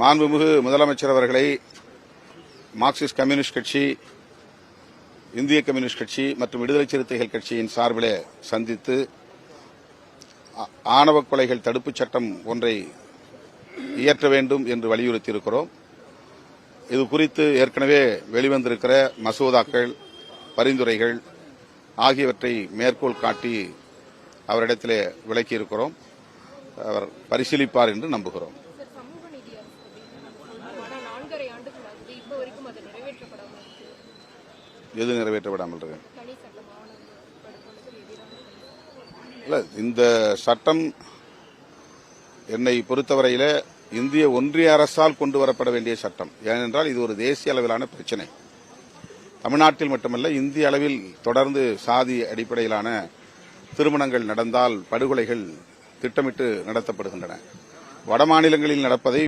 மாண்புமிகு முதலமைச்சர் அவர்களை மார்க்சிஸ்ட் கம்யூனிஸ்ட் கட்சி, இந்திய கம்யூனிஸ்ட் கட்சி மற்றும் விடுதலை சிறுத்தைகள் கட்சியின் சார்பிலே சந்தித்து ஆணவ கொலைகள் தடுப்புச் சட்டம் ஒன்றை இயற்ற வேண்டும் என்று வலியுறுத்தியிருக்கிறோம். இது குறித்து ஏற்கனவே வெளிவந்திருக்கிற மசோதாக்கள், பரிந்துரைகள் ஆகியவற்றை மேற்கோள் காட்டி அவரிடத்திலே விளக்கியிருக்கிறோம். அவர் பரிசீலிப்பார் என்று நம்புகிறோம். எது நிறைவேற்றப்படாமல் இருக்கு? இல்ல, இந்த சட்டம் என்னை பொறுத்தவரையில இந்திய ஒன்றிய அரசால் கொண்டு வரப்பட வேண்டிய சட்டம். ஏனென்றால் இது ஒரு தேசிய அளவிலான பிரச்சனை. தமிழ்நாட்டில் மட்டுமல்ல, இந்திய அளவில் தொடர்ந்து சாதி அடிப்படையிலான திருமணங்கள் நடந்தால் படுகொலைகள் திட்டமிட்டு நடத்தப்படுகின்றன. வட மாநிலங்களில் நடப்பதை